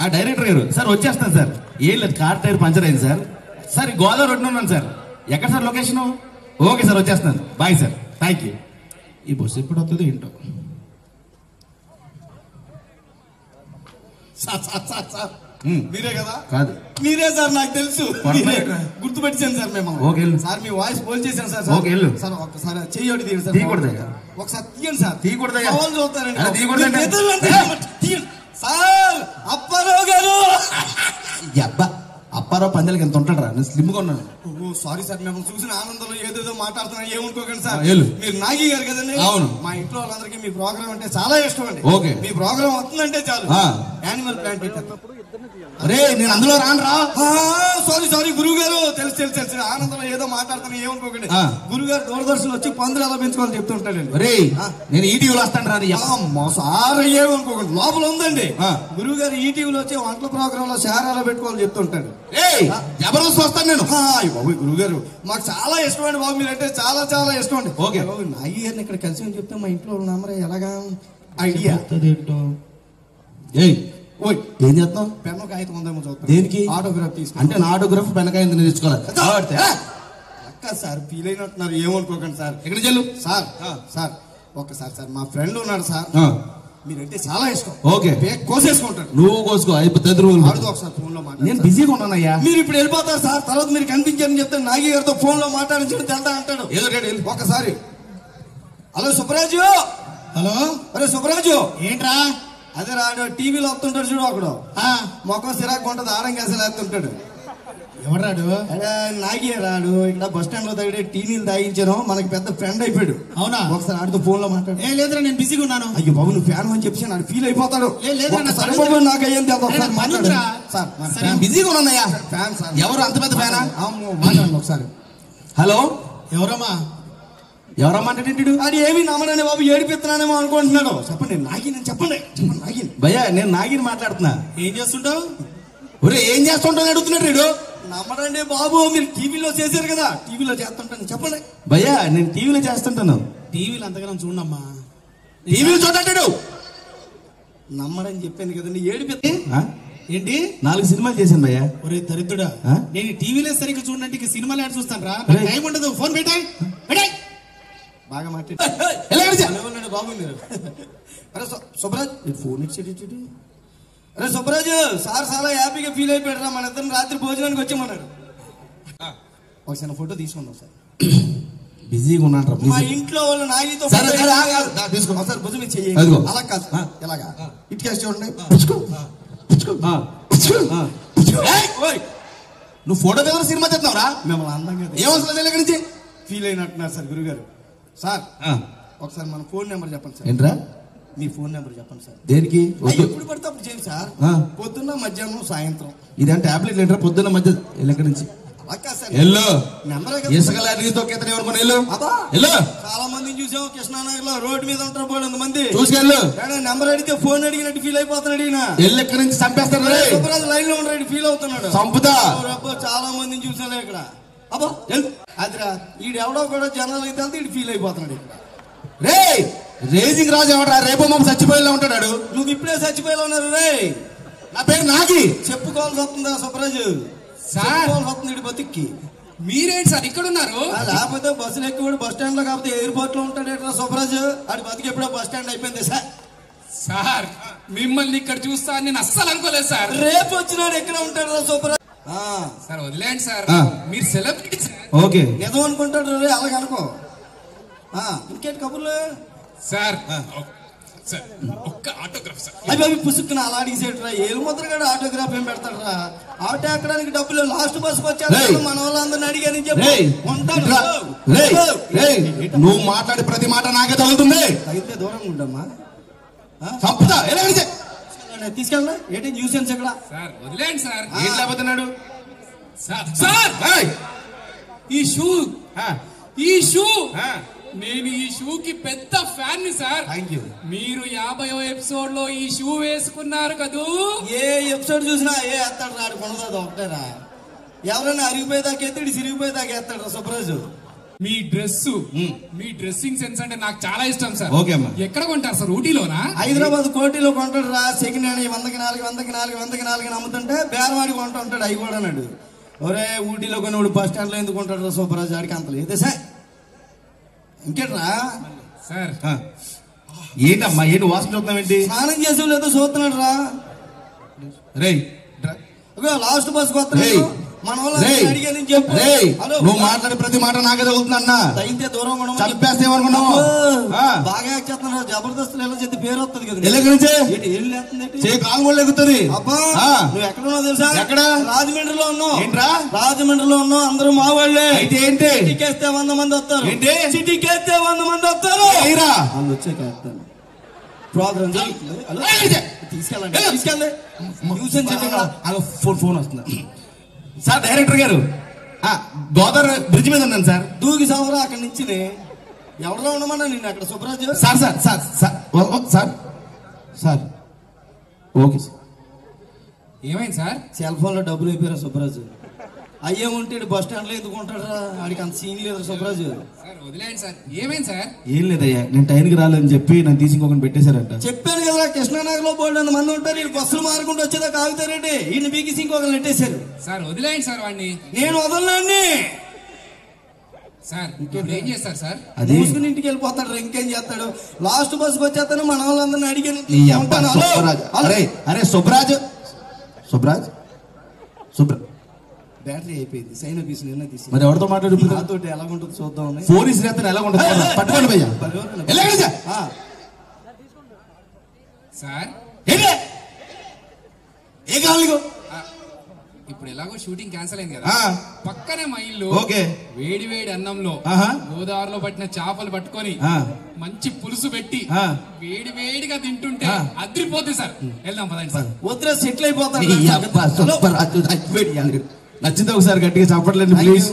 ఆ డైరెక్టర్ గారు సార్ వచ్చేస్తాను సార్. ఏం లేదు, కార్ టైర్ పంచర్ అయింది సార్. సార్ గోదావరి రోడ్డు ఉన్నాను సార్. ఎక్కడ సార్ లొకేషన్? ఓకే సార్ వచ్చేస్తాను. Bye sir, thank you. ఈ బస్సు ఎప్పుడు వస్తుంది ఏంటో. మీరే కదా? కాదు, మీరే సార్, నాకు తెలుసు. గుర్తుపెట్టాను సార్ మేము. ఓకే సార్ మీ వాయిస్ పోల్ చేశాను సార్. ఓకే వెళ్ళు సార్. ఒక్కసారి చెయ్యి తీయండి సార్. తీయకూడదయ్యా, ఒకసారి తీయండి సార్. తీయకూడదయ్యా, చూస్తారండి. తీయకూడదండి సార్. అప్పారావు గారు. అబ్బా, అప్పారావు పందెలకి ఎంత ఉంటాడు రా, నేను స్లిమ్ గా ఉన్నాను. సారీ సార్, మేము చూసిన ఆనందంలో ఏదేదో మాట్లాడుతున్నా, ఏమనుకోకండి సార్. మీరు నాగి గారు కదండి? అవును. మా ఇంట్లో వాళ్ళందరికీ మీ ప్రోగ్రామ్ అంటే చాలా ఇష్టం అండి. ఓకే, మీ ప్రోగ్రామ్ వస్తుందంటే చాలు యానిమల్ ప్లాంట్. అరే నేను అందులో రాను రా. సారీ గురువు గారు, తెలుసు ఆనందంలో ఏదో మాట్లాడుతున్నా, ఏమనుకోకండి. గురువు గారు దూరదర్శన్ వచ్చి పందులు ఎలా పెంచుకోవాలని చెప్తుంటాడండి. అరే నేను ఈటీవీలో వస్తాను రా. సార్ ఏమనుకోకండి, లోపల ఉందండి. గురువు గారు ఈటీవీలో వచ్చి వంటల ప్రోగ్రామ్ లో షేర్ ఎలా పెట్టుకోవాలని చెప్తుంటాడు. జబర్దస్త్ వస్తాను నేను. బాబు గురువు గారు మాకు చాలా ఇష్టం అండి బాబు, మీరంటే చాలా చాలా ఇష్టం అండి. ఓకే బాబు, నాగి గారిని ఇక్కడ కలిసి అని చెప్తే మా ఇంట్లో నెంబర్ ఎలాగా ఐడియా ఏంటో. ఏం చేస్తాం? పెన్ను కాగితం ఉందేమో చూస్తాం. దేనికి? ఆటోగ్రాఫ్ తీసుకు. అంటే నా ఆటోగ్రాఫ్ పెనకాయ నేర్చుకోవాలి అక్క సార్, ఫీల్ అయినట్టున్నారు, ఏమనుకోకండి సార్. ఎక్కడ చెల్లు సార్. సార్ ఒక్కసారి సార్, మా ఫ్రెండ్ ఉన్నాడు సార్, మీరంటే చాలా ఇష్టం. ఓకే, కోసేసుకుంటాడు. నువ్వు కోసుకో అయిపోతుంది. ఒకసారి ఫోన్ లో మాట్లాడు. నేను బిజీగా ఉన్నానయ్యా. మీరు ఇప్పుడు వెళ్ళిపోతారు సార్, తర్వాత మీరు కనిపించారని చెప్తే నాగి గారితో ఫోన్ లో మాట్లాడించడం తెలుదా అంటాడు. ఒకసారి హలో సుబ్బరాజు. హలో, అరే సుబ్బరాజు. ఏంట్రా? అదే రాడు, టీవీలో వస్తుంటాడు చూడు, ఒకడు మొఖం సిరాకు ఉంటుంది, ఆరంగేసలు వేస్తుంటాడు. ఎవరు రాడు? అదే నాగి రాడు. ఇక్కడ బస్ స్టాండ్ లో తగ్గడే టీ నీళ్ళు తాగించాను, మనకి పెద్ద ఫ్రెండ్ అయిపోయాడు. అవునా? ఒకసారి ఆడితో ఫోన్ లో మాట్లాడు. లేదురా, నేను బిజీగా ఉన్నాను. అయ్యో బాబు, నువ్వు ఫ్యాన్ అని చెప్పి నాడు ఫీల్ అయిపోతాడు. నాకు అయ్యేం సార్ బిజీగా ఉన్నానయ్యా. Fan sir. ఎవరు అంత పెద్ద ఫ్యానా? మాట్లాడండి ఒకసారి. హలో, ఎవరమ్మా? ఎవరమ్మా అంటే అది ఏమి నమ్మడని బాబు, ఏడిపిస్తున్నానేమో అనుకుంటున్నాడు. చెప్పండి నాగి, నేను చెప్పండి. నాగి భయ్యా, నేను నాగిని మాట్లాడుతున్నా. ఏం చేస్తుంటావు? ఒరే ఏం చేస్తుంటావు అడుగుతున్నాడు వీడు. నమ్మడండి బాబు, మీరు టీవీలో చేశారు కదా, టీవీలో చేస్తుంటాను. చెప్పండి భయ్యా, నేను టీవీలో చేస్తుంటాను. టీవీలో అంతగానం చూడమ్మా. టీవీలో చూడంటాడు. నమ్మడని చెప్పాను కదండి, ఏడిపి ఏంటి 4 సినిమాలు చేశాను భయ్యా. ఒరే దరిద్రుడా, నేను టీవీలో సరిగ్గా చూడడానికి సినిమాలు యాడ్ చూస్తాను రా. టైం ఉండదు, ఫోన్ పెట్టాయి. బాగా మాట్లాడు బాబు మీరు. అరే సుబ్బరాజ్, ఫోన్ ఇచ్చేటి. అరే సుబ్బరాజు, సార్ చాలా హ్యాపీగా ఫీల్ అయిపోయాడు రా, మన ఇద్దరు రాత్రి భోజనానికి వచ్చామన్నాడు. ఒక చిన్న ఫోటో తీసుకున్నాం సార్. బిజీగా ఉన్నాడు. మా ఇంట్లో వాళ్ళు నాగితో తీసుకున్నాం సార్. భుజం చెయ్యి అలా కాదు, ఎలాగా ఇటుకేసి చూడండి. నువ్వు ఫోటో దగ్గర సినిమా తెస్తున్నావురా? మిమ్మల్ని అందంగా ఏమవుతుంది దగ్గర నుంచి ఫీల్ అయినట్టున్నారు సార్ గురుగారు. సార్ ఒకసారి మన ఫోన్ నెంబర్ చెప్పండి సార్. ఏంట్రా? మీ ఫోన్ నెంబర్ చెప్పండి సార్. దేనికి? ఎప్పుడు పడితే అప్పుడు చేయండి సార్. పొద్దున్న, మధ్యాహ్నం, సాయంత్రం. ఇదంటే టాబ్లెట్ ఏంట్రా? పొద్దున్న మధ్య ఎక్కడి నుంచి చాలా మందిని చూసాం కృష్ణానగర్ లో, రోడ్డు మీద ఉంటారు బోల్డ్ మంది. చూసుకెళ్ళు. నెంబర్ అడిగితే ఫోన్ అడిగినట్టు ఫీల్ అయిపోతున్నాడు. ఎక్కడి నుంచి చంపేస్తాడు. లైన్ లో ఉన్నాడు, ఫీల్ అవుతున్నాడు. చంపుతా. చాలా మందిని చూసాను ఇక్కడ. అబ్బా అదిరా, ఈడెవడో కూడా జనాలు అయితే ఈడు ఫీల్ అయిపోతున్నాడు ఇక్కడ. రే రేజింగ్ రాజు ఎవడా? రేపు మాకు చచ్చిపోయేలా ఉంటాడు. నువ్వు ఇప్పుడే చచ్చిపోయేలా ఉన్నారు రే. నా పేరు నాగి. చెప్పుకోవాల్సి వస్తుందా సుబ్బరాజు? వస్తుంది బతికి. మీరేంటి సార్ ఇక్కడ ఉన్నారు? లేకపోతే బస్సులు ఎక్కి కూడా బస్ స్టాండ్ లో, కాకపోతే ఎయిర్పోర్ట్ లో ఉంటాడు సుబ్బరాజు. ఆడి బతికి ఎప్పుడో బస్ స్టాండ్ అయిపోయింది సార్. సార్ మిమ్మల్ని ఇక్కడ చూస్తా నేను అస్సలు అనుకోలేదు సార్. రేపు వచ్చినాడు ఎక్కడ ఉంటాడు రా సుబ్బరాజు? సార్ వదిలేండి సార్, మీరు సెలబ్రిటీ సార్. ఓకే, నిజం అనుకుంటాడు రే, అలాగ అనుకో. ఇంకేంటి కబుర్లు సార్? ఒక్క ఆటోగ్రాఫ్ సార్. అవి పుసుక్కున అలా అడిగేసేట్రా, ఏలు ముద్రగాడు ఆటోగ్రాఫ్ ఏం పెడతాడు రా? ఆటో ఎక్కడానికి డబ్బులు లాస్ట్ బస్సుకు వచ్చాడు. మన వాళ్ళందరినీ అడిగాని చెప్పి నువ్వు మాట్లాడే ప్రతి మాట నాకే తగులుతుంది. అయితే దూరంగా ఉండమ్మా. తీసుకెళ్ళా ఏంటి న్యూసెన్స్ ఇక్కడ? సార్ వదిలేండి సార్, ఏం లేకపోతున్నాడు సార్. ఈ షూ నేను ఈ షూకి పెద్ద ఫ్యాన్ ని సార్. మీరు 50వ ఎపిసోడ్ లో ఈ షూ వేసుకున్నారు కదూ. ఏ ఎపిసోడ్ చూసినా ఏ ఎత్తాడు రాడు, కొనదా ఒకటేరా. ఎవరైనా అరిగిపోయేదాకా ఎత్తాడు, సిరిగిపోయేదాకా ఎత్తాడు సుబ్బరాజు. మీ డ్రెస్ మీ డ్రెస్సింగ్ సెన్స్ అంటే నాకు చాలా ఇష్టం సార్. ఓకే అమ్మా. ఎక్కడ కొంటారు సార్? ఊటీలోనా? హైదరాబాద్ కోటిలో కొంటాడు రా. సెకండ్ హ్యాండ్ 100కి 4 అమ్ముతుంటే బేరవాడి కొంటా ఉంటాడు. అవి కూడా అన్నాడు. ఒరే ఊటీలో కొన్నాడు బస్ స్టాండ్ లో ఎందుకు కొంటాడు రా సూపరాజు ఆడికి అంత లేదు సార్. ఇంకేట్రా సార్? ఏంటమ్మా ఏంటి వాసన చూద్దామేంటి? స్నానం చేసే లేదో చూస్తున్నాడు రా. రే లాస్ట్ బస్ కొత్త మన అడిగాను చెప్పు. నువ్వు మాట్లాడే ప్రతి మాట నాకే తగులుతుంది అన్న. అయితే దూరం చంపేస్తేమనుకున్నావు? బాగా యాక్ట్ చేస్తున్నా. జబర్దస్త్ ఎలా చేస్తే పేరు వస్తుంది కదా. చేయి కాలు కూడా ఎక్కుతుంది. అబ్బా నువ్వు ఎక్కడ ఉన్నావు తెలుసా? ఎక్కడ? రాజమండ్రిలో ఉన్నావు. ఏంట్రా? రాజమండ్రిలో ఉన్నావు. అందరూ మా వాళ్ళే. అయితే ఏంటి? సిటీకేస్తే 100 మంది వస్తారు. ఏంటి? సిటీకేస్తే 100 మంది వస్తారు. వాళ్ళు వచ్చాక వేస్తాను. ప్రోగ్రామ్ తీసుకెళ్ళండి. తీసుకెళ్ళండి. ఫోన్ వస్తుంది సార్. డైరెక్టర్ గారు గోదావరి బ్రిడ్జ్ మీద ఉన్నాను సార్. దూకి సవరా అక్కడి నుంచి ఎవరిలో ఉండమన్నా నిన్ను అక్కడ Subraju. Sir sir sir sir sir okay sir. ఏమైంది సార్? సెల్ ఫోన్ లో డబ్బులు అయిపోయారా సుబ్రాజు? అయ్యే ఉంటే బస్ స్టాండ్ లో ఎందుకు ఉంటాడు? ఆడికి అంత సీన్ లేదు సుబ్రాజు. సార్ వదిలేయండి సార్. ఏమైంది సార్? ఏం లేదయ్యా, నేను టైంకి రాలేదని చెప్పి నన్ను తీసి ఇంకొకటి పెట్టేశారంట. చెప్పాను కదా కృష్ణానగర్ లో బోల్డ్ మంది ఉంటారు. వీళ్ళు బస్సులు మారుకుంటూ వచ్చేదా కాగుతారండి. ఈయన బీకిసి ఇంకొకరు నెట్టేశారు. సార్ వదిలేయండి సార్ వాడిని. నేను వదలండి సార్. ఇప్పుడు ఏం చేస్తారు సార్? అది మూసుకుని ఇంటికి వెళ్ళిపోతాడు. ఇంకేం చేస్తాడు? లాస్ట్ బస్కి వచ్చేస్తాను. మన వాళ్ళందరినీ అడిగాను. అరే సుబ్రాజ్ బ్యాటరీ అయిపోయింది. సైన్ పీస్ నిన్న తీసి మరి ఎవరితో మాట్లాడు? నాతో ఎలాగుంటుంది చూద్దాం. ఫోన్ ఇసిరేస్తే ఎలా ఉంటుంది? పట్టుకోండి భయ్యా. సార్ ఏ కావాలి? ఇప్పుడు ఎలాగో షూటింగ్ క్యాన్సిల్ అయింది కదా, పక్కనే మా ఇల్లు. ఓకే. వేడి వేడి అన్నంలో గోదావరిలో పట్టిన చేపలు పట్టుకొని మంచి పులుసు పెట్టి వేడి వేడిగా తింటుంటే అద్రిపోతుంది సార్. వెళ్దాం పదండి సార్. వద్ద సెటిల్ అయిపోతాడు. నచ్చింది ఒకసారి గట్టిగా చెప్పట్లేదు ప్లీజ్.